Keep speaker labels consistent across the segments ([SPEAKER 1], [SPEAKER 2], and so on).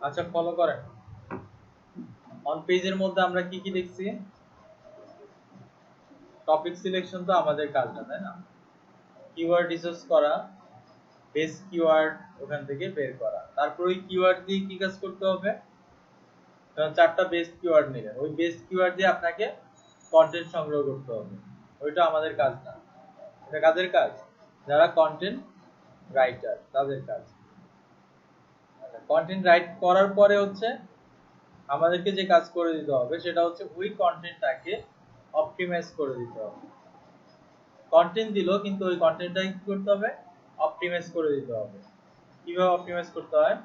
[SPEAKER 1] আচ্ছা ফলো করেন। অন পেজের মধ্যে আমরা কি কি দেখছি? টপিক সিলেকশন তো আমাদের কাজটা, তাই না? কিওয়ার্ড রিসার্চ করা, বেস্ট কিওয়ার্ড ওখান থেকে বের করা, তারপর ওই কিওয়ার্ড দিয়ে কি কাজ করতে হবে? কারণ চারটা বেস্ট কিওয়ার্ড নিলেন, ওই বেস্ট কিওয়ার্ড দিয়ে আপনাকে কন্টেন্ট সংগ্রহ করতে হবে। ওইটা আমাদের কাজ না। এটা কাদের কাজ? যারা কন্টেন্ট রাইটার তাদের কাজ। কন্টেন্ট রাইট করার পরে হচ্ছে আমাদেরকে যে কাজ করে দিতে হবে সেটা হচ্ছে ওই কন্টেন্টটাকে অপটিমাইজ করে দিতে হবে। কন্টেন্ট দিল কিন্তু ওই কন্টেন্টটা কি করতে হবে? অপটিমাইজ করে দিতে হবে। কিভাবে অপটিমাইজ করতে হয়?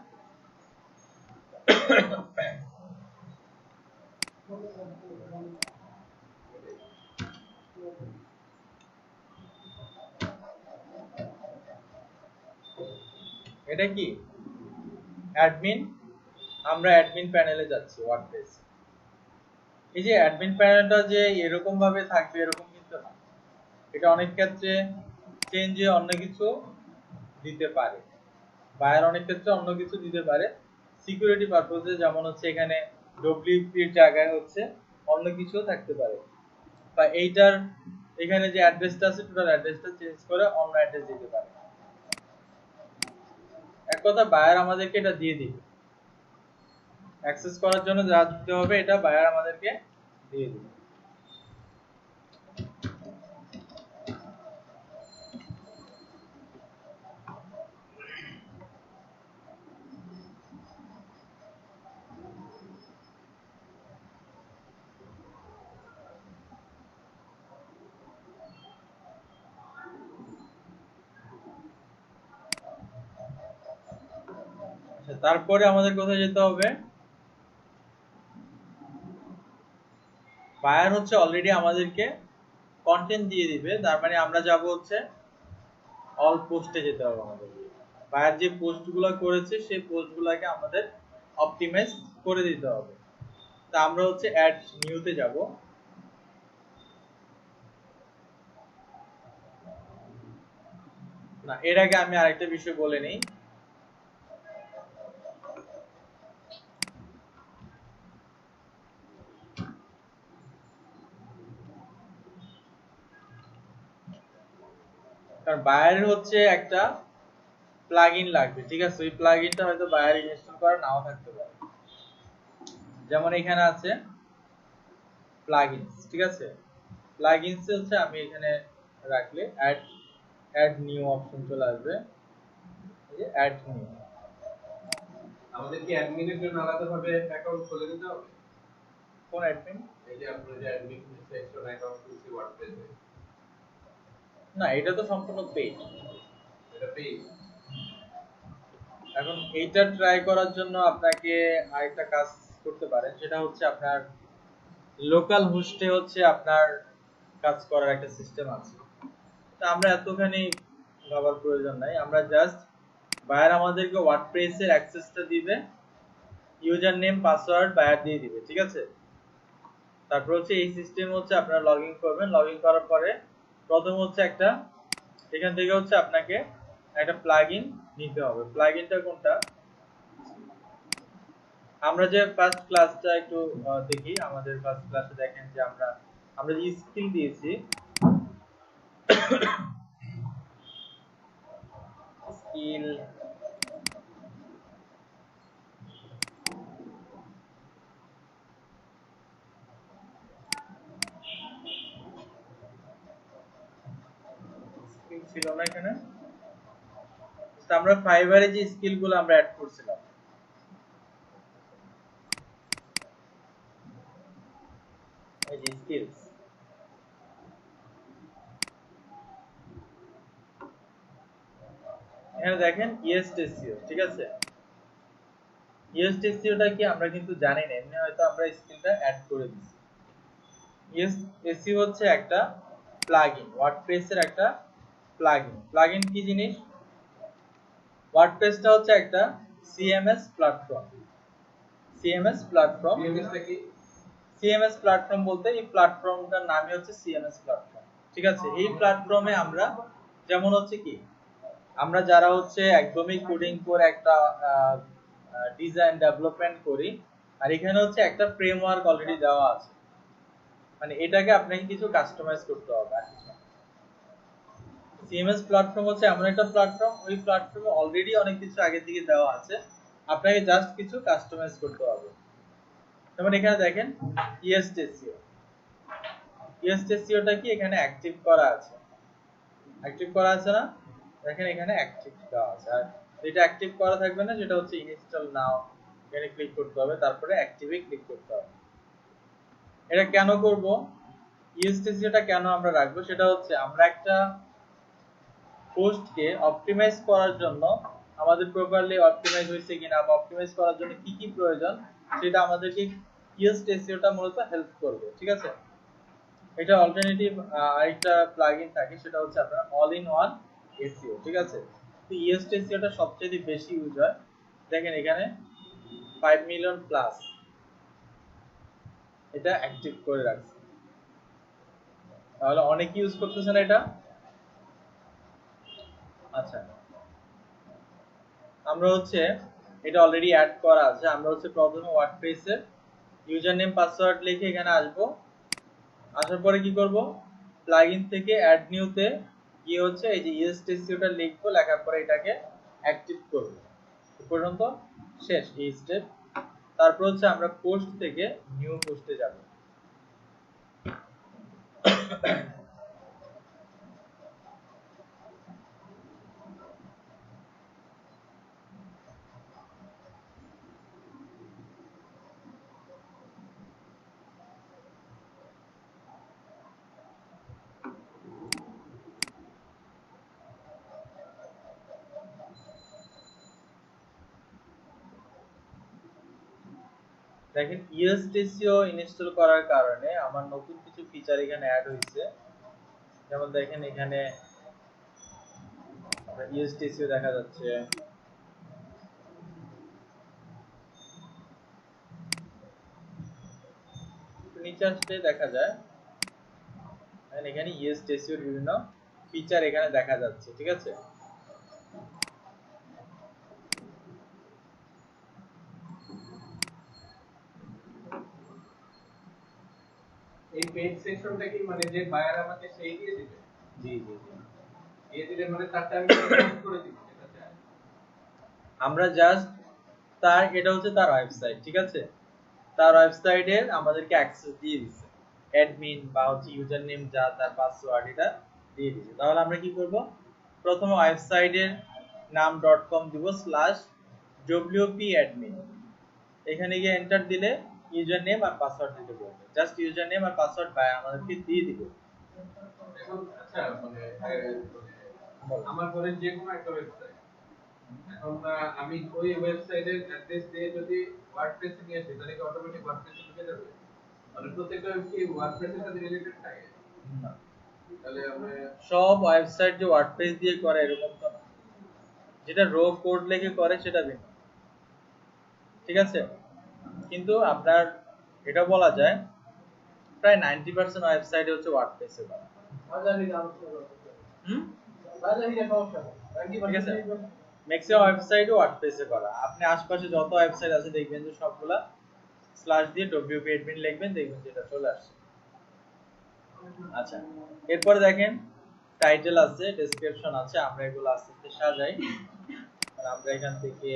[SPEAKER 1] এটা কি অ্যাডমিন? আমরা অ্যাডমিন প্যানেলে যাচ্ছি ওয়ার্ডপ্রেস। এই যে অ্যাডমিন প্যানেলটা যে এরকম ভাবে থাকবে এরকম কিন্তু না, এটা অনেক ক্ষেত্রে চেঞ্জে অন্য কিছু দিতে পারে। বায়ার অনেক ক্ষেত্রে অন্য কিছু দিতে পারে সিকিউরিটি পারপোজে, যেমন হচ্ছে এখানে ডব্লিউপি এর জায়গায় হচ্ছে অন্য কিছু থাকতে পারে, বা এইটার এখানে যে অ্যাড্রেসটা আছে টোটাল অ্যাড্রেসটা চেঞ্জ করে অন্য অ্যাড্রেস দিতে পারে। এক কথা বায়ার আমাদেরকে এটা দিয়ে দিবে, অ্যাক্সেস করার জন্য যা দিতে হবে এটা বায়ার আমাদেরকে দিয়ে দিবে। তারপরে আমাদের কোথায় যেতে হবে? বায়ার হচ্ছে অলরেডি আমাদেরকে কন্টেন্ট দিয়ে দিবে, তার মানে আমরা যাব হচ্ছে অল পোস্টে যেতে হবে আমাদের। বায়ার যে পোস্টগুলো করেছে সেই পোস্টগুলোকে আমাদের অপটিমাইজ করে দিতে হবে। তা আমরা হচ্ছে অ্যাড নিউতে যাব। না, এর আগে আমি আরেকটা বিষয় বলে নিই। কারণ বায়ারের হচ্ছে একটা প্লাগইন লাগবে, ঠিক আছে? ওই প্লাগইনটা হয়তো বায়ার ইনস্টল করা নাও থাকতে পারে। যেমন এখানে আছে প্লাগইনস, ঠিক আছে? প্লাগইনস হচ্ছে আমি এখানে রাখলে অ্যাড নিউ অপশন চলে আসবে। এই যে অ্যাড নিউ।
[SPEAKER 2] আমাদের কি অ্যাডমিনের জন্য আলাদাভাবে অ্যাকাউন্ট খুলে নিতে হবে?
[SPEAKER 1] কোন অ্যাডমিন?
[SPEAKER 2] এই যে আপনারা যে অ্যাডমিন সেকশন অ্যাকাউন্ট খুলছি ওয়ার্ডপ্রেসে,
[SPEAKER 1] না, এটা তো সম্পূর্ণ পেইড।
[SPEAKER 2] এটা পেইড।
[SPEAKER 1] এখন এইটা ট্রাই করার জন্য আপনাকে আরেকটা কাজ করতে পারেন, সেটা হচ্ছে আপনার লোকাল হোস্টে হচ্ছে আপনার কাজ করার একটা সিস্টেম আছে। তা আমরা এতখানি ভাবার প্রয়োজন নাই, আমরা জাস্ট বায়ার আমাদেরকে ওয়ার্ডপ্রেসের অ্যাক্সেসটা দিবে, ইউজার নেম পাসওয়ার্ড বায়ার দিয়ে দিবে, ঠিক আছে? তারপর হচ্ছে এই সিস্টেম হচ্ছে আপনারা লগইন করবেন, লগইন করার পরে প্রথম হচ্ছে একটা এখান থেকে হচ্ছে আপনাকে একটা প্লাগইন নিতে হবে। প্লাগইনটা কোনটা? আমরা যে ফার্স্ট ক্লাসটা একটু দেখি, আমাদের ফার্স্ট ক্লাসে দেখেন যে আমরা যে স্কিল দিয়েছি, স্কিল স্কিল ছিল না এখানে। তো আমরা ফাইবারে যে স্কিলগুলো আমরা অ্যাড করছিলাম, এই যে স্কিলস, এখানে দেখেন ইএসটিসিও, ঠিক আছে? ইএসটিসিওটা কি আমরা কিন্তু জানি না, এমনি হয়তো আমরা স্কিলটা অ্যাড করে দিছি। ইএসটিসিও হচ্ছে একটা প্লাগইন, ওয়ার্ডপ্রেসের একটা প্লাগইন। প্লাগইন কি জিনিস? ওয়ার্ডপ্রেসটা হচ্ছে একটা সিএমএস প্ল্যাটফর্ম। সিএমএস প্ল্যাটফর্ম,
[SPEAKER 2] সিএমএসটা কি?
[SPEAKER 1] সিএমএস প্ল্যাটফর্ম বলতে এই প্ল্যাটফর্মটার নামই হচ্ছে সিএমএস প্ল্যাটফর্ম, ঠিক আছে? এই প্ল্যাটফর্মে আমরা যেমন হচ্ছে কি, আমরা যারা হচ্ছে একদমই কোডিং করে একটা ডিজাইন ডেভেলপমেন্ট করি, আর এখানে হচ্ছে একটা ফ্রেমওয়ার্ক অলরেডি দেওয়া আছে, মানে এটাকে আপনাকে কিছু কাস্টমাইজ করতে হবে আর কিছু না। সিএমএস প্ল্যাটফর্ম হচ্ছে এমন একটা প্ল্যাটফর্ম, ওই প্ল্যাটফর্মে অলরেডি অনেক কিছু আগে থেকে দেওয়া আছে, আপনাকে জাস্ট কিছু কাস্টমাইজ করতে হবে। যেমন এখানে দেখেন ইএসটিসিও, ইএসটিসিওটা কি এখানে অ্যাক্টিভ করা আছে, অ্যাক্টিভ করা আছে না, দেখেন এখানে অ্যাক্টিভ দেওয়া আছে। আর যেটা অ্যাক্টিভ করা থাকবে না যেটা হচ্ছে ইনস্টল নাও, এখানে ক্লিক করতে হবে, তারপরে অ্যাক্টিভে ক্লিক করতে হবে। এটা কেন করব, ইএসটিসিওটা কেন আমরা রাখবো, সেটা হচ্ছে আমরা একটা পোস্টকে অপটিমাইজ করার জন্য, আমাদের প্রপারলি অপটিমাইজ হয়েছে কিনা বা অপটিমাইজ করার জন্য কি কি প্রয়োজন সেটা আমাদেরকে ইএসটিসিওটা মূলত হেল্প করবে, ঠিক আছে। এটা অল্টারনেটিভ আরেকটা প্লাগইন থাকে, সেটা হচ্ছে আপনার অল ইন ওয়ান এসইও, ঠিক আছে। তো ইএসটিসিওটা সবচেয়ে বেশি ইউজ হয়, দেখেন এখানে 5 মিলিয়ন প্লাস এটা অ্যাক্টিভ করে রাখছে, তাহলে অনেক ইউজ করতেছেন এটা। আচ্ছা, আমরা হচ্ছে এটা অলরেডি অ্যাড করা আছে, আমরা হচ্ছে প্রথমে ওয়ার্ডপ্রেসে ইউজার নেম পাসওয়ার্ড লিখে এখানে আসবো, আসার পরে কি করব, প্লাগইন থেকে অ্যাড নিউতে গিয়ে হচ্ছে এই যে ইএসটিসিওটা লিখবো, লেখার পরে এটাকে অ্যাক্টিভ করব, এ পর্যন্ত শেষ এই স্টেপ। তারপর হচ্ছে আমরা পোস্ট থেকে নিউ পোস্টে যাব। দেখেন ইএসটিসিও ইনস্টল করার কারণে আমার নতুন কিছু ফিচার এখানে অ্যাড হয়েছে। যেমন দেখেন এখানে ইএসটিসিও দেখা যাচ্ছে, নিচে আসলে দেখা যায় এখানে ইএসটিসিওর বিভিন্ন ফিচার এখানে দেখা যাচ্ছে, ঠিক আছে।
[SPEAKER 2] এই পেজ সেকশনটা কি মানে যে বায়ার আমাকে সেই দিয়ে দিবে?
[SPEAKER 1] জি জি জি,
[SPEAKER 2] দিয়ে দিলে মানে তারটা আমি পোস্ট করে দিব, এটা চাই।
[SPEAKER 1] আমরা জাস্ট তার, এটা হচ্ছে তার ওয়েবসাইট, ঠিক আছে, তার ওয়েবসাইটে আমাদেরকে অ্যাক্সেস দিয়ে দিচ্ছে, অ্যাডমিন বা হচ্ছে ইউজার নেম যা তার পাসওয়ার্ড এটা দিয়ে দিচ্ছে। তাহলে আমরা কি করব, প্রথমে ওয়েবসাইটের নাম .com দিব /wp admin, এখানে গিয়ে এন্টার দিলে ইউজার নেম আর পাসওয়ার্ড দিতে বলবে, জাস্ট ইউজার নেম আর পাসওয়ার্ড বাই আমাদেরকে দিয়ে দিব।
[SPEAKER 2] এখন আচ্ছা মানে আমার ঘরে যে কোনো একটা ওয়েবসাইট, এখন আমি ওই ওয়েবসাইটের অ্যাড্রেস দিয়ে যদি ওয়ার্ডপ্রেসে নিয়ে আসি তাহলে কি অটোমেটিক ওয়ার্ডপ্রেসে ঢুকে যাবে? মানে প্রত্যেকটা কি ওয়ার্ডপ্রেসের সাথে রিলেটেড থাকে?
[SPEAKER 1] না,
[SPEAKER 2] তাহলে আমরা
[SPEAKER 1] সব ওয়েবসাইট যে ওয়ার্ডপ্রেস দিয়ে করে এরকম তো না, যেটা রো কোড লিখে করে সেটা ভিন্ন, ঠিক আছে। কিন্তু আপনার এটা বলা যায় প্রায় 90% ওয়েবসাইটে হচ্ছে ওয়ার্ডপ্রেসে করা। হুম, ঠিক আছে, ম্যাক্সিমাম ওয়েবসাইটে ওয়ার্ডপ্রেসে করা। আপনি আশপাশে যত ওয়েবসাইট আছে দেখবেন যে সবগুলা স্ল্যাশ দিয়ে wp admin লিখবেন, দেখবেন যে এটা চলে আসছে। আচ্ছা, এরপরে দেখেন টাইটেল আছে, ডেসক্রিপশন আছে, আমরা এগুলো আস্তে আস্তে সাজাই। আর আমরা এখান থেকে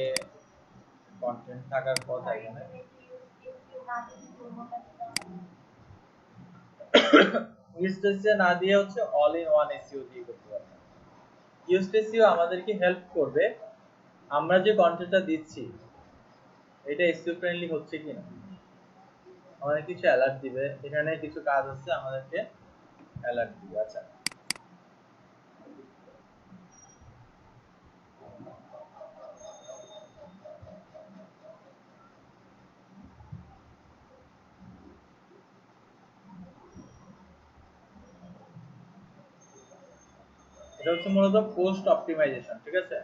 [SPEAKER 1] কন্টেন্ট থাকার কথা এখানে ইউএসটিসিও না দিয়ে হচ্ছে অল ইন ওয়ান এসইও দিয়ে করতে পারবেন। ইউএসটিসিও আমাদেরকে হেল্প করবে আমরা যে কন্টেন্টটা দিচ্ছি এটা এসইও ফ্রেন্ডলি হচ্ছে কিনা, আমাদের কিছু অ্যালার্ট দিবে, এখানে কিছু কাজ আছে আমাদেরকে অ্যালার্ট দিবে। আচ্ছা, এটা হচ্ছে মূলত পোস্ট অপটিমাইজেশন, ঠিক আছে।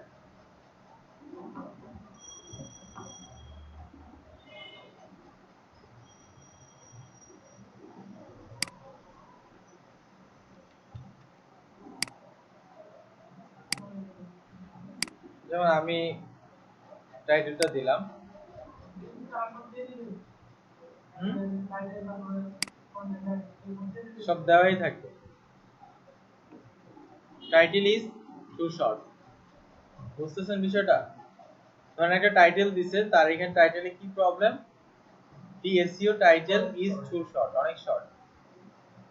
[SPEAKER 1] যেমন আমি টাইটেলটা দিলাম সব দেওয়াই থাকবে। টাইটেল ইজ টু শর্ট, বুঝতেছেন বিষয়টা? ধরেন একটা টাইটেল দিছে, তার এখানে টাইটেলে কি problem, the SEO title is too short, অনেক শর্ট।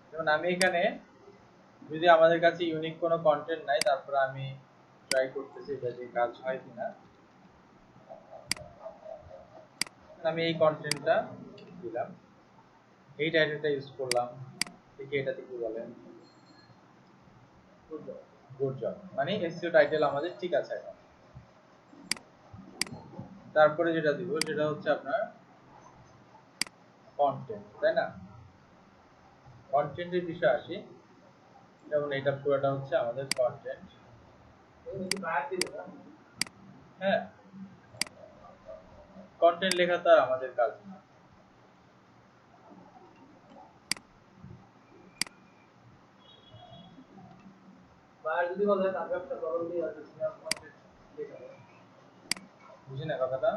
[SPEAKER 1] যেমন আমি এখানে যদি আমাদের কাছে ইউনিক কোনো কন্টেন্ট নাই, তারপর আমি ট্রাই করতেছি এটা যে কাজ হয় কিনা। আমি এই কন্টেন্টটা দিলাম, এই টাইটেলটা ইউজ করলাম, ঠিক এটাতে কি বলেন, গুড জব, মানে এসইও টাইটেল আমাদের ঠিক আছে এখন। তারপরে যেটা দিব সেটা হচ্ছে আপনার কন্টেন্ট, তাই না? কন্টেন্টের বিষয় আসি, যেমন এটা পুরোটা হচ্ছে আমাদের কন্টেন্ট। হ্যাঁ, কন্টেন্ট লেখা তো আমাদের কাজ না। বুঝি না কথাটা।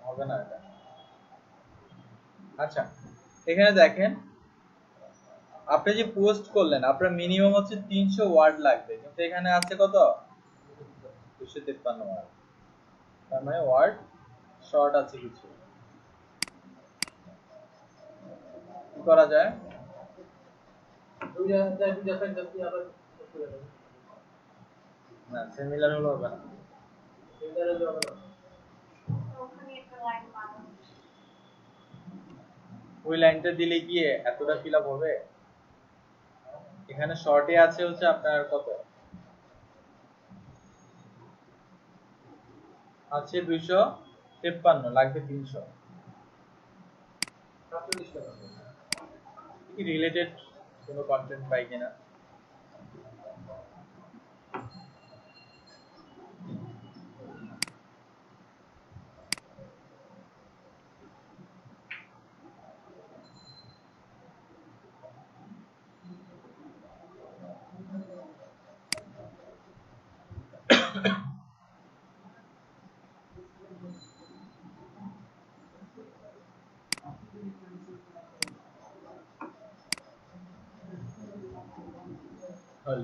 [SPEAKER 1] হবে না এটা। আচ্ছা, এখানে দেখেন আপনি যে পোস্ট করলেন আপনার মিনিমাম হচ্ছে 300 ওয়ার্ড লাগবে, কিন্তু এখানে আছে কত, 253 ওয়ার্ড। তার মানে ওয়ার্ড শর্ট আছে কিছু। কি করা যায়, না সিমিলার হলো হবে না। ওই লাইনটা দিলে গিয়ে এতটা ফিল আপ হবে? এখানে শর্টে আছে হচ্ছে আপনার কত আছে, 253, লাগবে 300। কি রিলেটেড কোনো কন্টেন্ট পাই কিনা।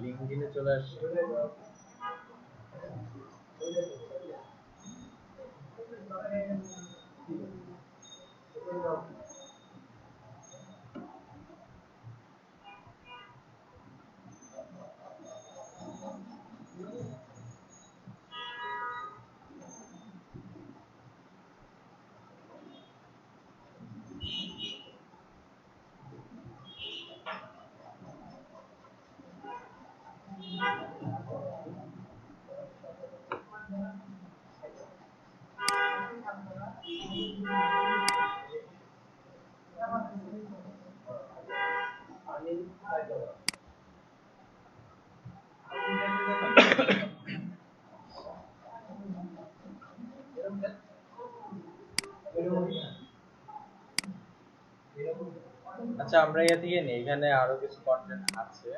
[SPEAKER 1] লিঙ্কডিনে চলে আসছে। আচ্ছা, আমরা এ থেকে নেই, এখানে আরো কিছু কন্টেন্ট আছে।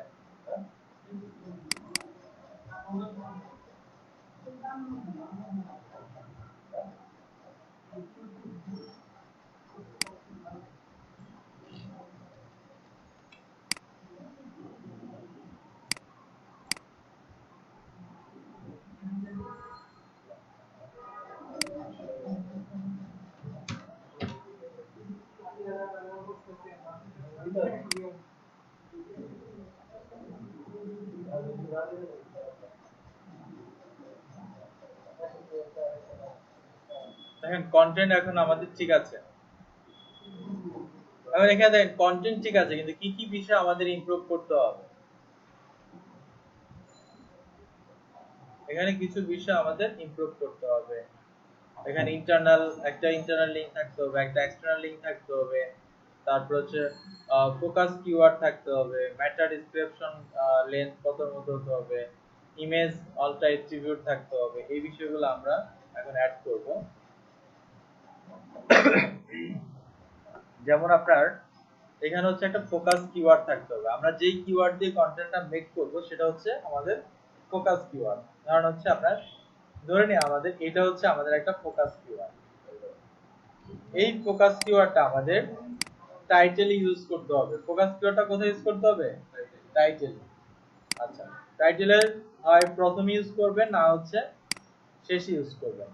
[SPEAKER 1] দেখেন কন্টেন্ট এখন আমাদের ঠিক আছে, এখন এখানে দেখেন কন্টেন্ট ঠিক আছে, কিন্তু কি কি বিষয় আমাদের ইমপ্রুভ করতে হবে। এখানে কিছু বিষয় আমাদের ইমপ্রুভ করতে হবে। এখানে একটা ইন্টারনাল লিংক থাকতে হবে, একটা এক্সটার্নাল লিংক থাকতে হবে, তারপর হচ্ছে ফোকাস কিওয়ার্ড থাকতে হবে, মেটা ডেসক্রিপশন লেন্থ কত মতো হতে হবে, ইমেজ অল্টা অ্যাট্রিবিউট থাকতে হবে। এই বিষয়গুলো আমরা এখন অ্যাড করব। যেমন আপনার এখানে হচ্ছে একটা ফোকাস কিওয়ার্ড থাকতে হবে। আমরা যেই কিওয়ার্ড দিয়ে কন্টেন্টটা মেক করব সেটা হচ্ছে আমাদের ফোকাস কিওয়ার্ড। কারণ হচ্ছে আপনার ধরে নিই আমাদের এটা হচ্ছে আমাদের একটা ফোকাস কিওয়ার্ড। এই ফোকাস কিওয়ার্ডটা আমাদের টাইটেলে ইউজ করতে হবে। ফোকাস কিওয়ার্ডটা কোথায় ইউজ করতে হবে? টাইটেল। আচ্ছা, টাইটেলের হয় প্রথমে ইউজ করবেন, না হচ্ছে শেষে ইউজ করবেন।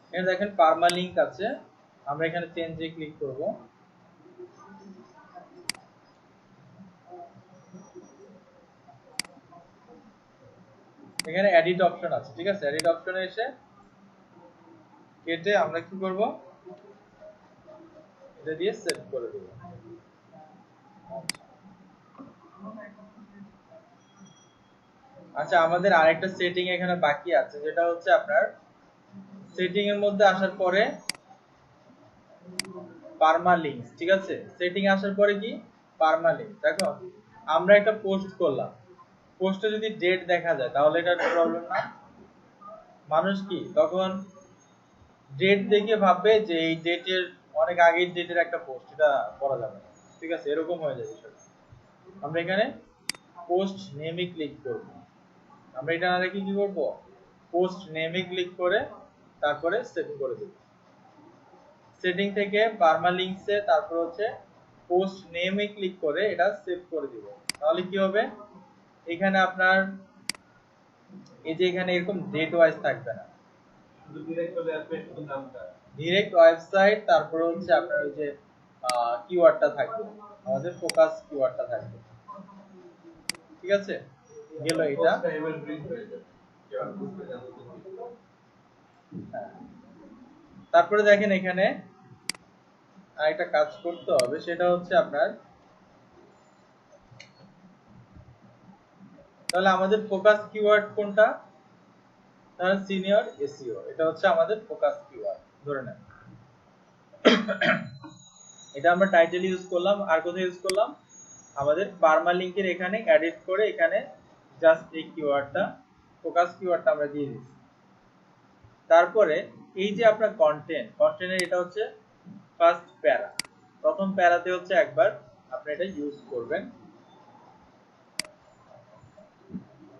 [SPEAKER 1] এখানে দেখেন পারমালিংক আছে, আমরা এখানে চেঞ্জে ক্লিক করব। এখানে এডিট অপশন আছে, ঠিক আছে? এডিট অপশনে এসে কেটে আমরা কি করব, এটা দিয়ে সেভ করে দেব। আচ্ছা, আমাদের আরেকটা সেটিং এখানে বাকি আছে, যেটা হচ্ছে আপনার সেটিং এর মধ্যে আসার পরে পারমালিংকস, ঠিক আছে? সেটিং আসার পরে কি পারমালিংকস। দেখো আমরা একটা পোস্ট করলাম, পোস্টে যদি ডেট দেখা যায় তাহলে এটা প্রবলেম না? মানুষ কি তখন ডেট দেখে ভাববে যে এই ডেটের অনেক আগের ডেটের একটা পোস্ট, এটা করা যাবে না, ঠিক আছে? এরকম হয়ে যায় বিষয়টা। আমরা এখানে পোস্ট নেমে ক্লিক করব। আমরা এটা না রেখে কি করব, পোস্ট নেমে ক্লিক করে তারপরে সেভ করে দেব। সেটিং থেকে পারমালিংকসে তারপর হচ্ছে পোস্ট নেমে ক্লিক করে এটা সেভ করে দিব। তাহলে কি হবে, এখানে আপনার এই যে এখানে এরকম ডেট ওয়াইজ থাকবে না,
[SPEAKER 2] শুধু ডিরেক্ট চলে আসবে শুধু নামটা।
[SPEAKER 1] ডিরেক্ট ওয়েবসাইট, তারপর হচ্ছে আপনার ওই যে কিওয়ার্ডটা থাকবে, আমাদের ফোকাস কিওয়ার্ডটা থাকবে, ঠিক আছে? গেল এটা।
[SPEAKER 2] পোস্টটা এমএল প্রিন্ট হয়ে যাবে, কেউ আর বুঝতে জানতে
[SPEAKER 1] হ্যাঁ। তারপরে দেখেন এখানে আরেকটা কাজ করতে হবে, সেটা হচ্ছে আপনার তাহলে আমাদের ফোকাস কিওয়ার্ড কোনটা? তাহলে সিনিয়র এসইও, এটা হচ্ছে আমাদের ফোকাস কিওয়ার্ড ধরে নেন। এটা আমরা টাইটেল ইউজ করলাম, আর কোথায় ইউজ করলাম? আমাদের পারমালিংকের এখানে এডিট করে এখানে জাস্ট এই কিওয়ার্ডটা ফোকাস কিওয়ার্ডটা আমরা দিয়ে দিচ্ছি। তারপরে এই যে আপনার কন্টেন্টের এটা হচ্ছে ফার্স্ট প্যারা, প্রথম প্যারাতে হচ্ছে একবার আপনি এটা ইউজ করবেন,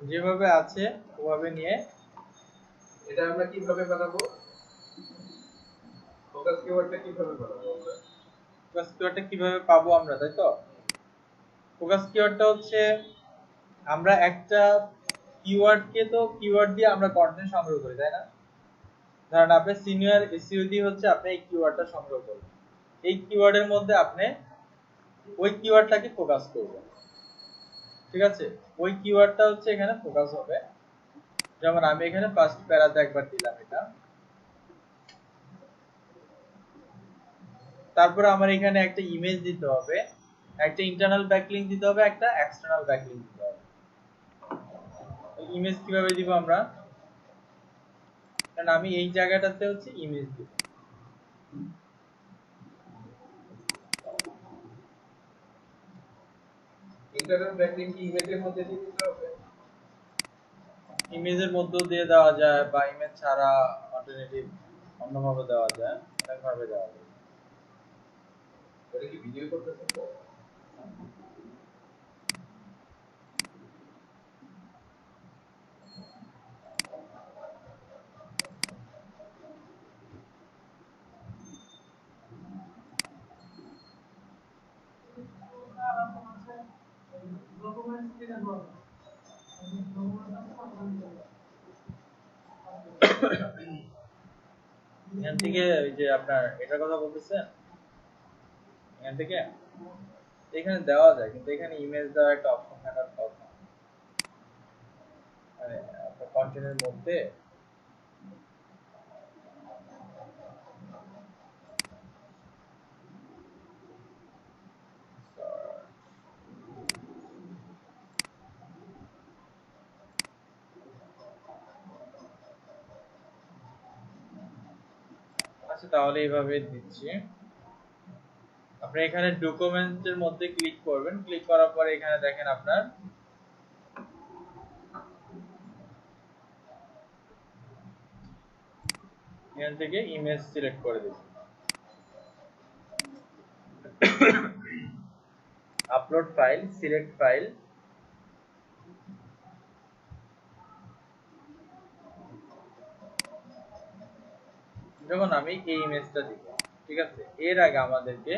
[SPEAKER 1] যেভাবে আছে ওভাবে নিয়ে।
[SPEAKER 2] এটা আমরা কিভাবে বানাবো? ফোকাস কিওয়ার্ডটা কিভাবে বানাবো আমরা?
[SPEAKER 1] ফোকাস কিওয়ার্ডটা কিভাবে পাবো আমরা, তাই তো? ফোকাস কিওয়ার্ডটা হচ্ছে আমরা একটা কিওয়ার্ডকে তো কিওয়ার্ড দিয়ে আমরা কন্টেন্ট সংগ্রহ করি, তাই না? ধরেন আপনি সিনিয়র এসইও দিয়ে হচ্ছে আপনি এই কিওয়ার্ডটা সংগ্রহ করবেন, এই কিওয়ার্ডের মধ্যে আপনি ওই কিওয়ার্ডটাকে ফোকাস করবেন, ঠিক আছে? ওই কিওয়ার্ডটা হচ্ছে এখানে ফোকাস হবে। যেমন আমি এখানে ফার্স্ট প্যারাতে একবার দিলাম এটা, তারপরে আমার এখানে একটা ইমেজ দিতে হবে, একটা ইন্টারনাল ব্যাকলিংক দিতে হবে, একটা এক্সটার্নাল ব্যাকলিংক দিতে হবে। ইমেজ কিভাবে দিব আমরা? কারণ আমি এই জায়গাটাতে হচ্ছে ইমেজ দিব।
[SPEAKER 2] ইন্টারনাল ব্যাকলিংক কি ইমেজের মধ্যে দিয়ে দিতে হবে?
[SPEAKER 1] ইমেজের মধ্যে দিয়ে দেওয়া যায়, বা ইমেজ ছাড়া অল্টারনেটিভ অন্যভাবে দেওয়া যায়, অনেকভাবে দেওয়া যায়।
[SPEAKER 2] এটা কি ভিডিও করতেছেন তো?
[SPEAKER 1] এখান থেকে ওই যে আপনার এটার কথা বলতেছেন, এখান থেকে এখানে দেওয়া যায়, কিন্তু এখানে ইমেজ দেওয়ার একটা অপশন থাকার কথা, মানে আপনার কন্টেন্টের মধ্যে। আচ্ছা, তাহলে এইভাবে দিচ্ছি। আপনি এখানে ডকুমেন্টের মধ্যে ক্লিক করবেন, ক্লিক করার পরে এখানে দেখেন আপনার এখান থেকে ইমেজ সিলেক্ট করে দিবেন। আপলোড ফাইল, সিলেক্ট ফাইল, যখন আমি এই ইমেজটা দিব, ঠিক আছে, এর আগে আমাদেরকে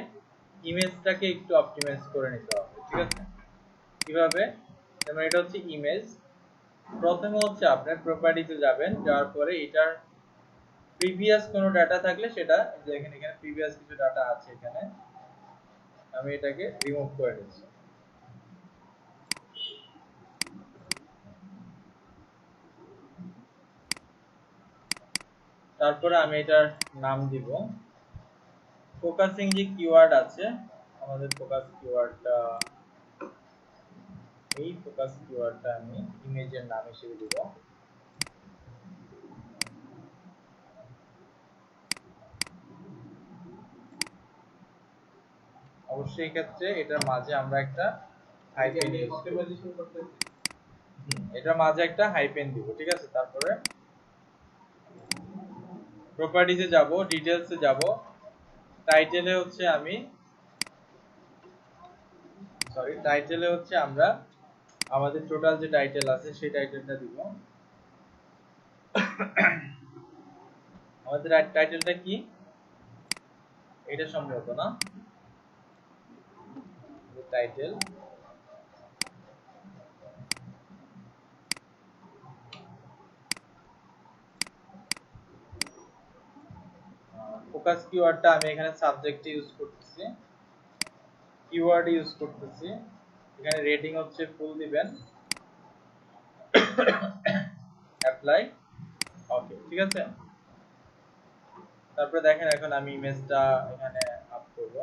[SPEAKER 1] ইমেজটাকে একটু অপটিমাইজ করে নিতে হবে, ঠিক আছে। কিভাবে? যেমন এটা হচ্ছে ইমেজ, প্রথমে হচ্ছে আপনার প্রপার্টিতে যাবেন, যাওয়ার পরে এটার প্রিভিয়াস কোনো ডাটা থাকলে সেটা, দেখেন এখানে প্রিভিয়াস কিছু ডাটা আছে, এখানে আমি এটাকে রিমুভ করে দিচ্ছি। তারপরে আমি এটার নাম দিব, ফোকাসিং যে কিওয়ার্ড আছে, আমাদের ফোকাস কিওয়ার্ডটা, এই ফোকাস কিওয়ার্ডটা আমি ইমেজের নাম হিসেবে দিব। অবশ্যই এই ক্ষেত্রে এটার মাঝে আমরা একটা হাইফেন ইউজ করব,
[SPEAKER 2] অপটিমাইজেশন করতেছি।
[SPEAKER 1] এটার মাঝে একটা হাইফেন দিব, ঠিক আছে। তারপরে প্রপার্টিতে যাব, ডিটেইলসে যাব, টাইটেলে হচ্ছে আমি টাইটেলে হচ্ছে আমরা আমাদের টোটাল যে টাইটেল আছে সেই টাইটেলটা দিব। আমাদের টাইটেলটা কি? এটা সম্ভবত না, টাইটেল ফোকাস কিওয়ার্ডটা আমি এখানে সাবজেক্টে ইউজ করতেছি, কিওয়ার্ড ইউজ করতেছি, এখানে রেটিং হচ্ছে ফুল দিবেন, অ্যাপ্লাই, ওকে, ঠিক আছে। তারপরে দেখেন এখন আমি ইমেজটা এখানে আপ করব।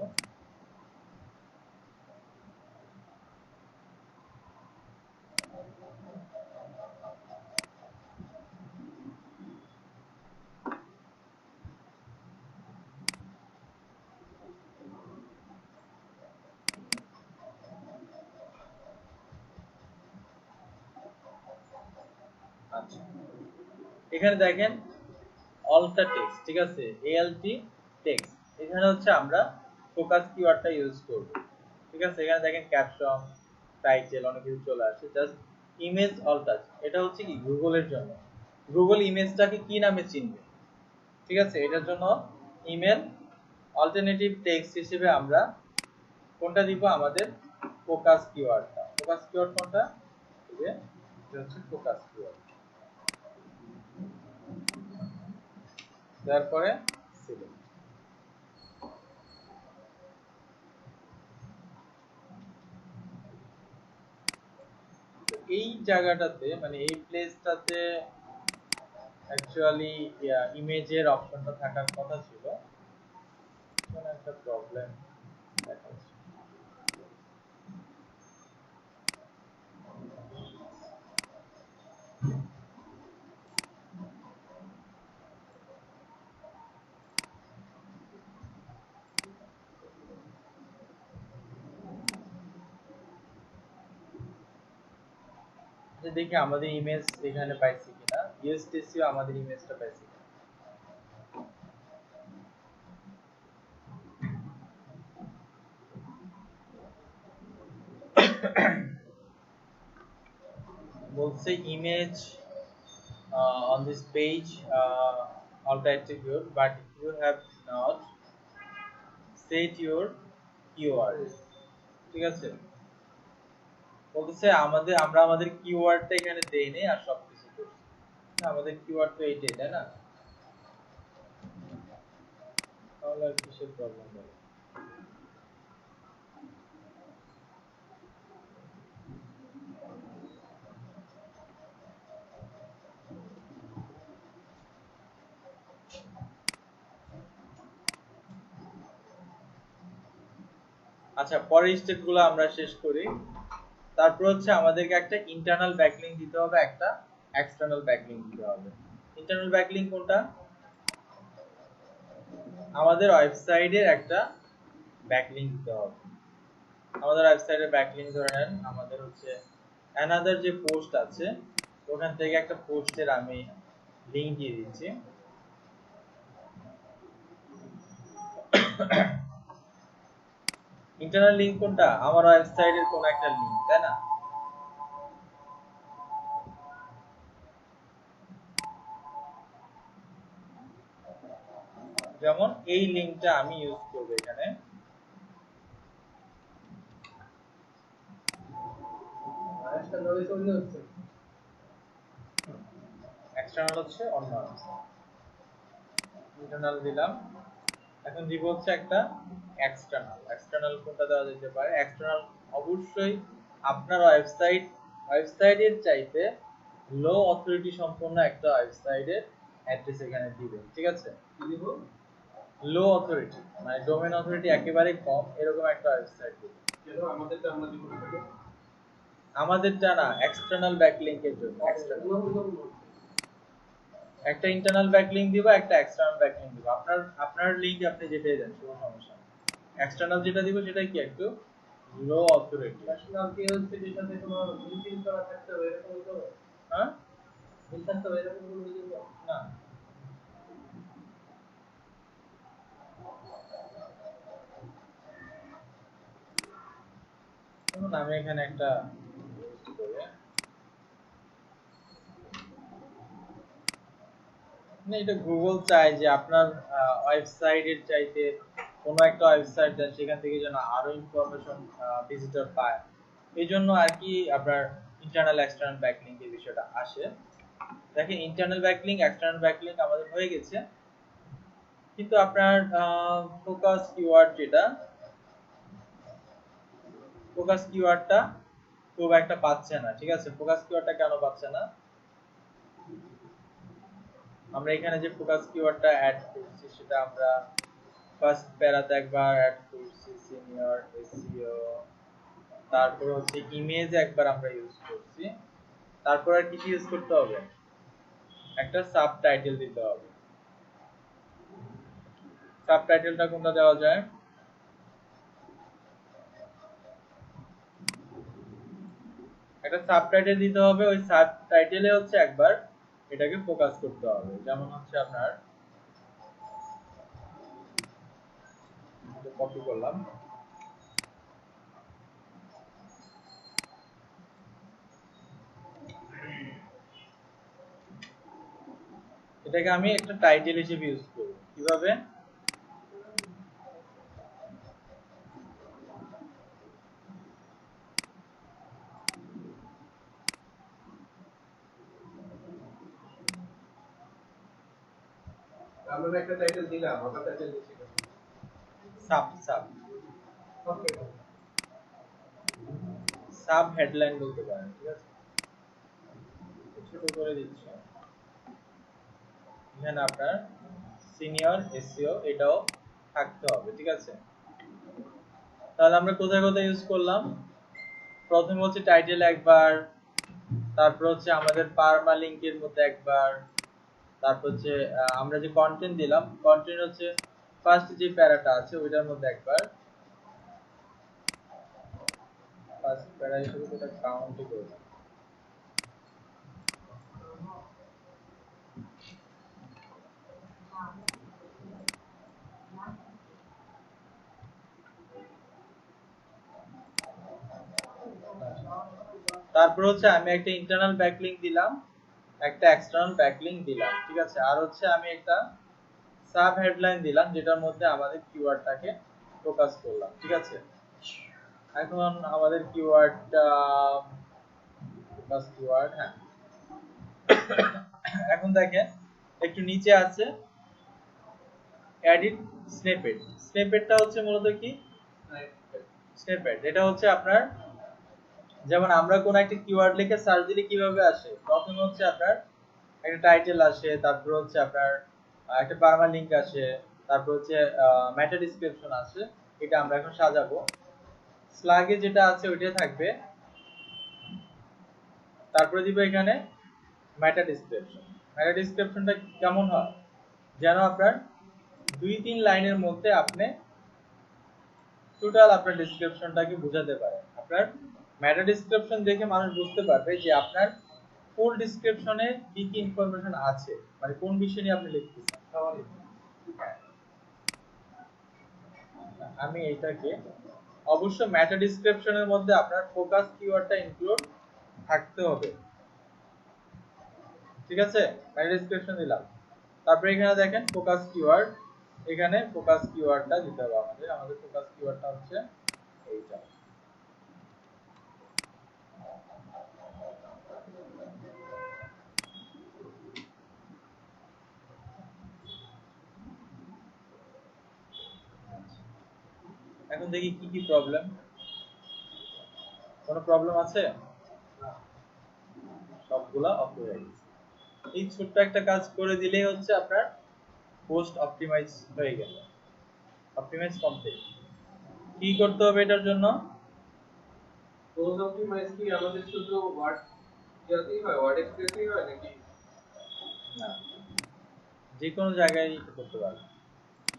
[SPEAKER 1] আচ্ছা, এখানে দেখেন অল্টা টেক্সট, ঠিক আছে, এএলটি টেক্সট, এখানে হচ্ছে আমরা ফোকাস কিওয়ার্ডটা ইউজ করব, ঠিক আছে। এখানে দেখেন ক্যাপশন, টাইটেল অনেক কিছু চলে আসে, জাস্ট ইমেজ অল্টা, এটা হচ্ছে কি গুগলের জন্য, গুগল ইমেজটাকে কি নামে চিনবে, ঠিক আছে। এটার জন্য ইমেল অল্টারনেটিভ টেক্সট হিসেবে আমরা কোনটা দিব? আমাদের ফোকাস কিওয়ার্ডটা। ফোকাস কিওয়ার্ড কোনটা? এটা হচ্ছে ফোকাস কিওয়ার্ড। তারপরে সিলেক্ট, এই জায়গাটাতে মানে এই প্লেসটাতে অ্যাকচুয়ালি ইমেজের অপশনটা থাকার কথা ছিল, কোনো একটা প্রবলেম দেখাচ্ছে। দেখি আমাদের ইমেজ এখানে পাইছি কিনা, ইউএসটিসিও আমাদের ইমেজটা পাইছি কিনা। বলছে image on this page alt attribute but you have not set your keyword, ঠিক আছে। বলতেছে আমরা আমাদের কিওয়ার্ডটা এখানে দেই নাই আর সবকিছু করছি, আমাদের কিওয়ার্ড তো এইটাই, তাই না? তাহলে আর কিসের প্রবলেম হবে? আচ্ছা, পরের স্টেপগুলো আমরা শেষ করি। তারপর হচ্ছে আমাদেরকে একটা ইন্টারনাল ব্যাকলিংক দিতে হবে, একটা এক্সটার্নাল ব্যাকলিংক দিতে হবে। ইন্টারনাল ব্যাকলিংক কোনটা? আমাদের ওয়েবসাইটের একটা ব্যাকলিংক দিতে হবে। আমাদের ওয়েবসাইটের ব্যাকলিংক ধরে নেন, আমাদের হচ্ছে অ্যানাদার যে পোস্ট আছে ওখান থেকে একটা পোস্টের আমি লিংক দিয়ে দিচ্ছি। ইন্টারনাল লিংক কোনটা? আমার ওয়েবসাইটের কোন একটা লিংক, তাই না? যেমন এই লিংকটা আমি ইউজ করব এখানে। এক্সটার্নাল হচ্ছে অন্য, ইন্টারনাল দিলাম। এখন দিব হচ্ছে একটা এক্সটার্নাল। এক্সটার্নাল কোনটা দেওয়া যেতে পারে? এক্সটার্নাল অবশ্যই আপনার ওয়েবসাইটের চাইতে লো অথরিটি সম্পন্ন একটা ওয়েবসাইটের অ্যাড্রেস এখানে দিবেন, ঠিক আছে?
[SPEAKER 2] কি দিব?
[SPEAKER 1] লো অথরিটি মানে ডোমেইন অথরিটি একেবারে কম, এরকম একটা ওয়েবসাইট দিবেন।
[SPEAKER 2] কেন আমাদেরটা আমরা দিব না কেন?
[SPEAKER 1] আমাদেরটা না, এক্সটার্নাল ব্যাকলিংকের জন্য। এক্সটার্নাল একটা ইন্টারনাল ব্যাকলিংক দিব, একটা এক্সটার্নাল ব্যাকলিংক দিব। আপনার লিংক আপনি যেটাই দেন কোনো সমস্যা নেই। এক্সটার্নাল যেটা দিব সেটা কি একটু লো অথরিটি।
[SPEAKER 2] ন্যাশনাল কি হচ্ছে যেটা থেকে কোনো লিঙ্ক করা থাকতে হবে এরকম তো?
[SPEAKER 1] হ্যাঁ,
[SPEAKER 2] লিঙ্ক থাকতে হবে এরকম কোনো লিঙ্ক
[SPEAKER 1] না, যেমন আমি এখানে একটা ইউজ করি, মানে এটা গুগল চায় যে আপনার ওয়েবসাইটের চাইতে কোনো একটা ওয়েবসাইট দেন, সেখান থেকে যেন আরো ইনফরমেশন ভিজিটর পায়। এই জন্য আর কি আপনার ইন্টারনাল এক্সটার্নাল ব্যাকলিংকের বিষয়টা আসে। দেখেন ইন্টারনাল ব্যাকলিংক এক্সটার্নাল ব্যাকলিংক আমাদের হয়ে গেছে, কিন্তু আপনার ফোকাস কিওয়ার্ড যেটা, ফোকাস কিওয়ার্ডটা খুব একটা পাচ্ছে না, ঠিক আছে? ফোকাস কিওয়ার্ডটা কেন পাচ্ছে না? আমরা এখানে যে ফোকাস কিওয়ার্ডটা অ্যাড করছি সেটা আমরা ফার্স্ট প্যারাতে একবার অ্যাড করছি সিনিয়র এসইও, তারপর হচ্ছে ইমেজ একবার আমরা ইউজ করছি, তারপর আর কি ইউজ করতে হবে? একটা সাবটাইটেল দিতে হবে। সাবটাইটেলটা কোনটা দেওয়া যায়? একটা সাবটাইটেল দিতে হবে, ওই সাবটাইটেলে হচ্ছে একবার এটাকে ফোকাস করতে হবে। যেমন হচ্ছে আপনার কপি করলাম, এটাকে আমি একটা টাইটেল হিসেবে ইউজ করব। কিভাবে?
[SPEAKER 2] আমরা একটা টাইটেল দিলাম, আমরা টাইটেল দিচ্ছি কেন?
[SPEAKER 1] সাব সাব
[SPEAKER 2] ওকে,
[SPEAKER 1] সাব হেডলাইন বলতে পারেন, ঠিক আছে? ছোট করে দিচ্ছি। এখানে আপনার সিনিয়র এসইও এটাও থাকতে হবে, ঠিক আছে? তাহলে আমরা কোথায় কোথায় ইউজ করলাম? প্রথমে হচ্ছে টাইটেল একবার, তারপর হচ্ছে আমাদের পারমা লিংকের মধ্যে একবার, তারপর হচ্ছে আমরা যে কন্টেন্ট দিলাম, কন্টেন্ট হচ্ছে ফার্স্ট যে প্যারাটা আছে ওইটার মধ্যে একবার, ফার্স্ট প্যারা হিসেবে এটা কাউন্টই করলাম। তারপর হচ্ছে আমি একটা ইন্টারনাল ব্যাকলিংক দিলাম, একটা এক্সটার্নাল ব্যাকলিংক দিলাম, ঠিক আছে? আর হচ্ছে আমি একটা সাব হেডলাইন দিলাম যেটার মধ্যে আমাদের কিওয়ার্ডটাকে ফোকাস করলাম, ঠিক আছে? এখন আমাদের কিওয়ার্ডটা ফোকাস কিওয়ার্ড, হ্যাঁ। এখন দেখেন একটু নিচে আছে এডিট স্নিপেট। স্নিপেটটা হচ্ছে মূলত কি? স্নিপেট এটা হচ্ছে আপনার, যেমন আমরা কোন একটা কিওয়ার্ড লিখে সার্চ দিলে কিভাবে আসে? প্রথমে হচ্ছে আপনার একটা টাইটেল আসে, তারপর হচ্ছে আপনার একটা পারমা লিংক আসে, তারপর হচ্ছে মেটা ডেসক্রিপশন আসে। এটা আমরা এখন সাজাবো। স্লাগে যেটা আছে ওইটা থাকবে, তারপরে দিব এখানে মেটা ডেসক্রিপশন। মেটা ডেসক্রিপশনটা কেমন হয়? যেন আপনার 2-3 লাইনের মধ্যে আপনি টোটাল আপনার ডেসক্রিপশনটাকে বোঝাতে পারেন। আপনার মেটা ডেসক্রিপশন দেখে মানুষ বুঝতে পারবে যে আপনার ফুল ডেসক্রিপশনে কি কি ইনফরমেশন আছে, মানে কোন বিষয় নিয়ে আপনি লিখতেছেন। আমি এইটাকে অবশ্য মেটা ডেসক্রিপশনের মধ্যে আপনার ফোকাস কিওয়ার্ডটা ইনক্লুড থাকতে হবে। ঠিক আছে, মেটা ডেসক্রিপশন দিলাম, তারপরে এখানে দেখেন ফোকাস কিওয়ার্ড, এখানে ফোকাস কিওয়ার্ডটা দিতে হবে আমাদের। আমাদের ফোকাস কিওয়ার্ডটা হচ্ছে এইটা। এখন দেখি কি কি প্রবলেম, কোনো প্রবলেম আছে? সবগুলা অফ হয়ে গেছে। এই ছোট্ট একটা কাজ করে দিলেই হচ্ছে আপনার পোস্ট অপটিমাইজ হয়ে গেল। Optimise complete. কি করতে হবে এটার জন্য?
[SPEAKER 2] পোস্ট অপটিমাইজ কি আমাদের শুধু ওয়ার্ড জাতীয় হয়, ওয়ার্ড এক্সপ্রেসই হয় নাকি?
[SPEAKER 1] না, যে কোনো জায়গায় করতে পারবেন।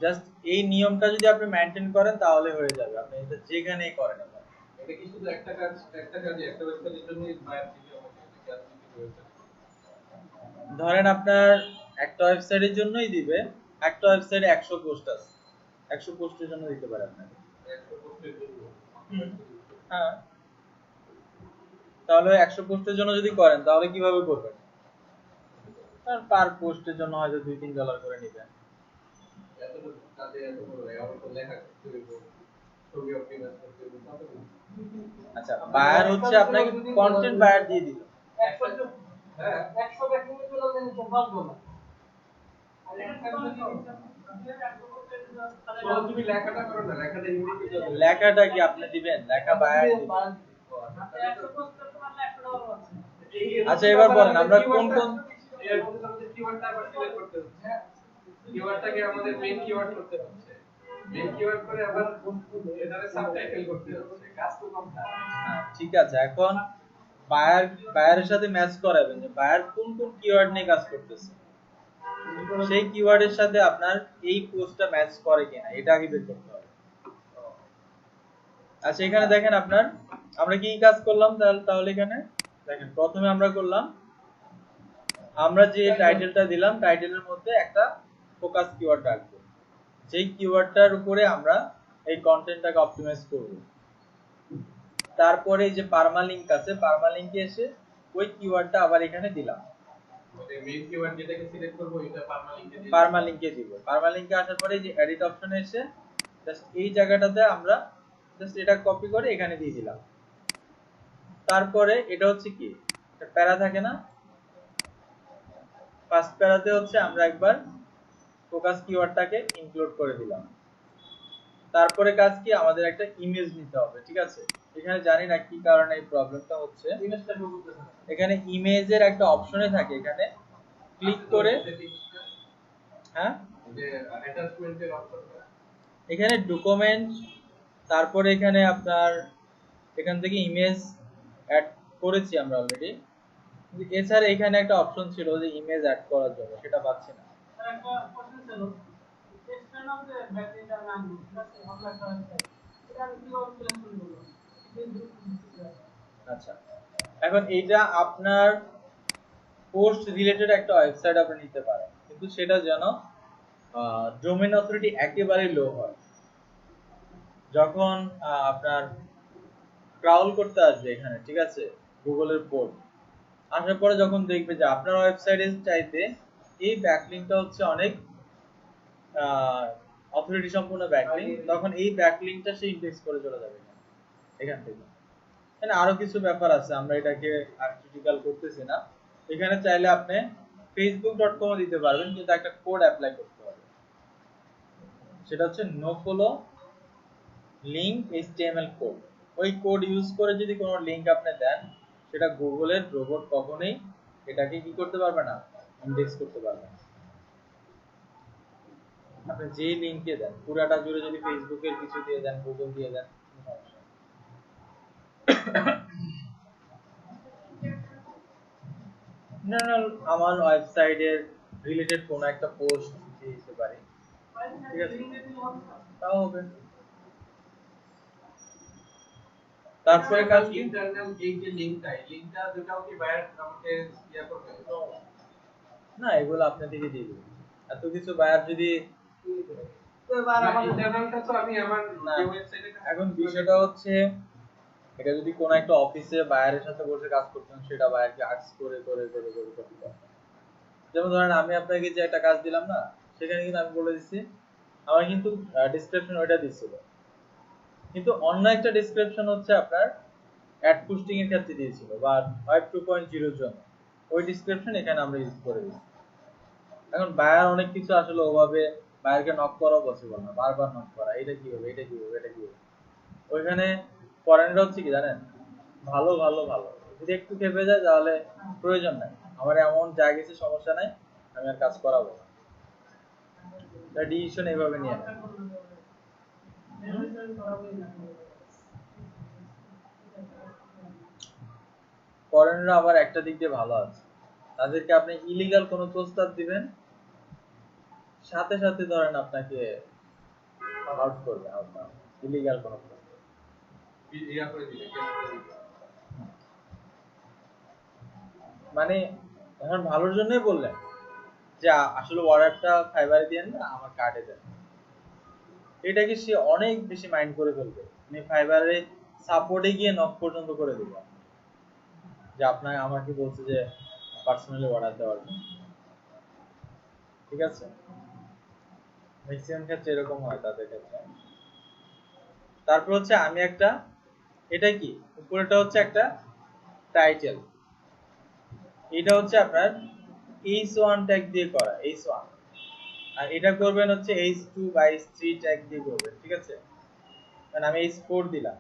[SPEAKER 1] জাস্ট এই নিয়মটা যদি আপনি মেনটেন করেন তাহলে হয়ে যাবে, আপনি এটা যেখানেই করেন না কেন।
[SPEAKER 2] এটা কি শুধু একটা কাজ, একটা কাজে একটা ওয়েবসাইটের জন্যই বায়ার দিতে হবে নাকি আর কিছু ওয়েবসাইট?
[SPEAKER 1] ধরেন আপনার একটা ওয়েবসাইটের জন্যই দিবে, একটা ওয়েবসাইটে 100 পোস্ট আছে, 100 পোস্টের জন্য দিতে পারে আপনাকে।
[SPEAKER 2] 100 পোস্টের জন্য
[SPEAKER 1] হ্যাঁ, তাহলে 100 পোস্টের জন্য যদি করেন তাহলে কিভাবে করবেন? পার পোস্টের জন্য হয়তো $2-3 করে নেবেন।
[SPEAKER 2] এত কাজে এত বড় আমার তো লেখা করতে হইব, ছবি অপটিমাইজ করতে হইব, কত কিছু।
[SPEAKER 1] আচ্ছা, বায়ার হচ্ছে আপনাকে কন্টেন্ট বায়ার দিয়ে দিল।
[SPEAKER 2] 100 হ্যাঁ 100 ব্যাকলিংকে চলে গেলে তো বাঁচবো না। আর একটা তুমি লেখাটা করো না, লেখাটা ইংরেজিতে যাবে।
[SPEAKER 1] লেখাটা কি আপনি দিবেন? লেখা বায়ার দিবেন। আচ্ছা, এবার বলেন আমরা কোন কোন
[SPEAKER 2] এর মধ্যে আমাদের কিওয়ার্ডটা আবার সিলেক্ট করতে হচ্ছে। কিওয়ার্ডটাকে আমাদের মেইন কিওয়ার্ড করতে হচ্ছে। মেইন কিওয়ার্ড করে আবার এটারে সাবটাইটেল করতে হচ্ছে। কাজ তো কম না।
[SPEAKER 1] ঠিক আছে, এখন বায়ারের সাথে ম্যাচ করাবেন যে বায়ার কোন কোন কিওয়ার্ড নিয়ে কাজ করতেছে, সেই কিওয়ার্ডের সাথে আপনার এই পোস্টটা ম্যাচ করে কিনা এটা আগে বের করতে হবে। আচ্ছা, এখানে দেখেন আপনার আমরা কি কাজ করলাম, তাহলে এখানে দেখেন প্রথমে আমরা করলাম, আমরা যে টাইটেলটা দিলাম টাইটেলের মধ্যে একটা ফোকাস কিওয়ার্ড রাখবো, যেই কিওয়ার্ডটার উপরে আমরা এই কন্টেন্টটাকে অপটিমাইজ করব। তারপরে যে পারমালিংক আছে, পারমালিংকে এসে ওই কিওয়ার্ডটা আবার এখানে দিলাম,
[SPEAKER 2] মানে মেইন কিওয়ার্ড যেটাকে সিলেক্ট করব এটা পারমালিংকে দিয়ে
[SPEAKER 1] পারমালিংকে দিব। পারমালিংকে আসার পরে যে এডিট অপশনে এসে জাস্ট এই জায়গাটাতে আমরা জাস্ট এটা কপি করে এখানে দিয়ে দিলাম। তারপরে এটা হচ্ছে কি, একটা প্যারা থাকে না, ফার্স্ট প্যারাতে হচ্ছে আমরা একবার ফোকাস কিওয়ার্ডটাকে ইনক্লুড করে দিলাম। তারপরে কাজ কি, আমাদের একটা ইমেজ নিতে হবে। ঠিক আছে, এখানে জানি না কি কারণে এই প্রবলেমটা হচ্ছে। এখানে ইমেজের একটা অপশনে থাকে, এখানে ক্লিক করে হ্যাঁ
[SPEAKER 2] যে অ্যাটাচমেন্টের অপশনটা
[SPEAKER 1] এখানে ডকুমেন্ট, তারপরে এখানে আপনার এখান থেকে ইমেজ অ্যাড করেছি আমরা অলরেডি, কিন্তু এছাড়া এখানে একটা অপশন ছিল যে ইমেজ অ্যাড করার জন্য, সেটা পাচ্ছি না। একটা কোশ্চেন ছিল এক্সটার্নাল যে ব্যাকলিংটা নাম ঠিক আছে, আমরা একটা ওয়েবসাইট এটা আমি কিভাবে সিলেক্ট করব? আচ্ছা, এখন এইটা আপনার পোস্ট রিলেটেড একটা ওয়েবসাইট আপনি নিতে পারেন, কিন্তু সেটা যেন ডোমেইন অথরিটি একেবারে লো হয়। যখন আপনার ক্রাউল করতে আসবে এখানে, ঠিক আছে, গুগলের পোর্ট আসার পরে যখন দেখবে যে আপনার ওয়েবসাইটের চাইতে এই ব্যাকলিংকটা হচ্ছে অনেক অথরিটি সম্পূর্ণ ব্যাকলিংক, তখন এই ব্যাকলিংকটা সে ইনডেক্স করে চলে যাবে এখান থেকে। এখানে আরো কিছু ব্যাপার আছে, আমরা এটাকে আর ক্রিটিক্যাল করতেছি না। এখানে চাইলে আপনি facebook.com দিতে পারবেন, কিন্তু একটা কোড অ্যাপ্লাই করতে হবে, সেটা হচ্ছে no follow link HTML code. ওই কোড ইউজ করে যদি কোনো লিংক আপনি দেন, সেটা গুগলের রোবট কখনোই এটাকে কি করতে পারবে না, ইনডেক্স করতে পারবে না। আপনি যে লিংকে দেন পুরাটা জুড়ে যদি ফেসবুকের কিছু দিয়ে দেন, গুগল দিয়ে দেন, না না, আমার ওয়েবসাইটের রিলেটেড কোনো একটা পোস্ট দিয়ে দিতে পারি, ঠিক আছে, তাও হবে। তারপরে কাজ কি,
[SPEAKER 2] ইন্টারনাল এই যে লিংকটা দুটাও কি বায়ার আমাকে ইয়া করবে?
[SPEAKER 1] না এগুলো আপনি থেকে দিয়ে দিবেন। এত কিছু বায়ার যদি
[SPEAKER 2] ইন্টারনালটা তো আমি আমার
[SPEAKER 1] না,
[SPEAKER 2] যে ওয়েবসাইটে
[SPEAKER 1] এখন বিষয়টা হচ্ছে এটা যদি কোনো একটা অফিসে বায়ারের সাথে বসে কাজ করতেন সেটা বায়ারকে আক্স করে করে করে করে করতে হয়। যেমন ধরেন আমি আপনাকে যে একটা কাজ দিলাম না, সেখানে কিন্তু আমি বলে দিচ্ছি আমার কিন্তু ডেসক্রিপশন ওইটা দিছিল, কিন্তু অন্য একটা ডেসক্রিপশন হচ্ছে আপনার অ্যাড পোস্টিং এর ক্ষেত্রে দিয়েছিল বা ওয়েব 2.0 এর জন্য, ওই ডেসক্রিপশন এখানে আমরা ইউজ করে দিচ্ছি। এখন বায়ার অনেক কিছু আসলে ওভাবে বায়ারকে নক করা পসিবল না, বারবার নক করা, এটা কি হবে, এটা কি হবে, এটা কি হবে। ওইখানে ফরেনরা হচ্ছে কি জানেন, ভালো ভালো ভালো, যদি একটু খেপে যায় তাহলে প্রয়োজন নাই, আমার এমন যা কিছু সমস্যা নাই, আমি আর কাজ করাবো না, ডিসিশন এইভাবে নিয়ে নেয়। ফরেনরা আবার একটা দিক দিয়ে ভালো আছে, তাদেরকে আপনি ইলিগাল কোনো প্রস্তাব দিবেন, সাথে সাথে ধরেন আপনাকে আউট করবে, আউট না ইলিগাল কোনো প্রস্তাব।
[SPEAKER 2] ইয়া করে দিবে, কেস করে দিবে।
[SPEAKER 1] মানে এখন ভালোর জন্যই বললেন যে আসলে অর্ডারটা ফাইবারে দেন না, আমার কার্ডে দেন, এটাকে সে অনেক বেশি মাইন্ড করে ফেলবে, মানে ফাইবারে সাপোর্টে গিয়ে নক পর্যন্ত করে দেবে যে আপনার আমাকে বলছে যে পার্সোনালি অর্ডার দেওয়ার জন্য। ঠিক আছে, ম্যাক্সিমাম ক্ষেত্রে এরকম হয় তাদের ক্ষেত্রে। তারপর হচ্ছে আমি একটা, এটা কি উপরেটা হচ্ছে একটা টাইটেল, এটা হচ্ছে আপনার h1 ট্যাগ দিয়ে করা, h1, আর এটা করবেন হচ্ছে h2 বা h3 ট্যাগ দিয়ে করবেন। ঠিক আছে, মানে আমি h4 দিলাম,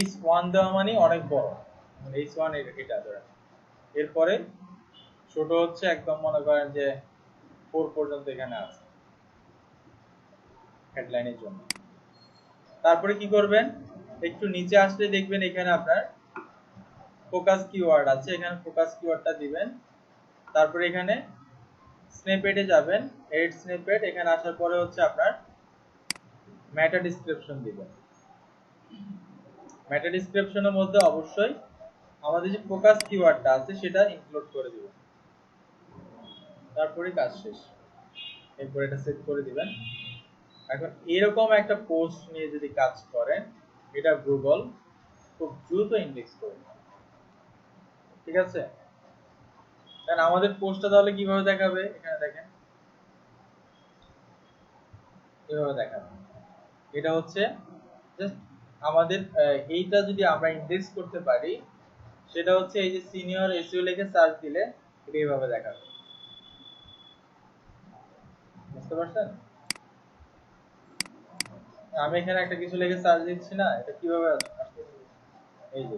[SPEAKER 1] h1 দেওয়া মানে অনেক বড়, মানে h1 এটা ধরেন, এরপরে ছোট হচ্ছে একদম মনে করেন যে 4 পর্যন্ত এখানে আছে হেডলাইনের জন্য। তারপরে কি করবেন, একটু নিচে আসলে দেখবেন এখানে আপনার ফোকাস কিওয়ার্ড আছে, এখানে ফোকাস কিওয়ার্ডটা দিবেন। তারপরে এখানে স্নিপেটে যাবেন, এড স্নিপেট, এখানে আসার পরে হচ্ছে আপনার মেটা ডেসক্রিপশন দিবেন। মেটা ডেসক্রিপশনের মধ্যে অবশ্যই আমাদের যে ফোকাস কিওয়ার্ডটা আছে সেটা ইনক্লুড করে দিবেন, তারপরে কাজ শেষ। এরপর এটা সেভ করে দিবেন। এখন এরকম একটা পোস্ট নিয়ে যদি কাজ করেন, এটা গুগল খুব দ্রুত ইন্ডেক্স করবে। ঠিক আছে, কারণ আমাদের পোস্টটা তাহলে কিভাবে দেখাবে, এখানে দেখেন এভাবে দেখাবে। এটা হচ্ছে জাস্ট আমাদের এইটা যদি আমরা ইন্ডেক্স করতে পারি, সেটা হচ্ছে এই যে সিনিয়র এসইও লিখে সার্চ দিলে এটা এইভাবে দেখাবে। বুঝতে পারছেন, আমি এখানে একটা কিছু লিখে সার্চ দিচ্ছি না, এটা কিভাবে আসছে, এই যে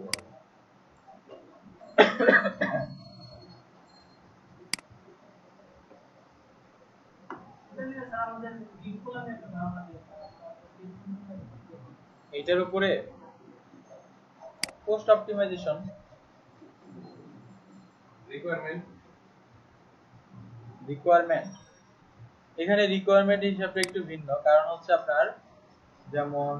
[SPEAKER 1] এইটার উপরে পোস্ট অপটিমাইজেশন রিকোয়ারমেন্ট, এখানে রিকোয়ারমেন্ট হিসাবটা একটু ভিন্ন, কারণ হচ্ছে আপনার যেমন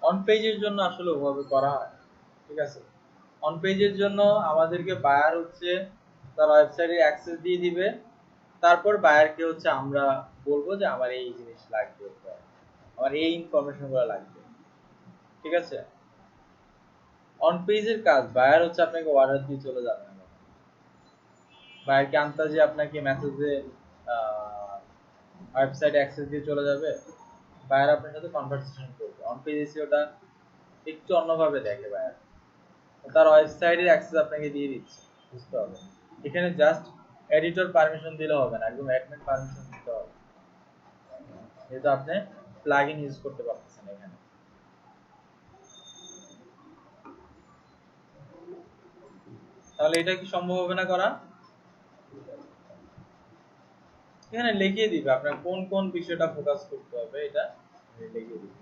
[SPEAKER 1] অন পেজের জন্য আসলে ওভাবে করা হয়। ঠিক আছে, অন পেজের জন্য আমাদেরকে বায়ার হচ্ছে তার ওয়েবসাইটে অ্যাক্সেস দিয়ে দিবে, তারপর বায়ারকে হচ্ছে আমরা বলবো যে আমার এই জিনিস লাগবে, আমার এই ইনফরমেশনগুলো লাগবে। ঠিক আছে, অন পেজের কাজ বায়ার হচ্ছে আপনাকে অর্ডার দিয়ে চলে যাবে না, বায়ারকে আন্তাজে আপনাকে মেসেজে ওয়েবসাইটে অ্যাক্সেস দিয়ে চলে যাবে, বায়ার আপনার সাথে কনভারসেশন করবে। অন পেজ এসইওটা একটু অন্যভাবে দেখে বায়ার, তার ওয়েবসাইটের অ্যাক্সেস আপনাকে দিয়ে দিচ্ছে, বুঝতে হবে। এখানে জাস্ট এডিটর পারমিশন দিলে হবে না, একদম অ্যাডমিন পারমিশন দিতে হবে, যেহেতু আপনি প্লাগইন ইউজ করতে পারতেছেন এখানে। তাহলে এটা কি সম্ভব হবে না করা? এখানে লিখিয়ে দিবে আপনার কোন কোন বিষয়টা ফোকাস করতে হবে, এটা লিখিয়ে দিবে।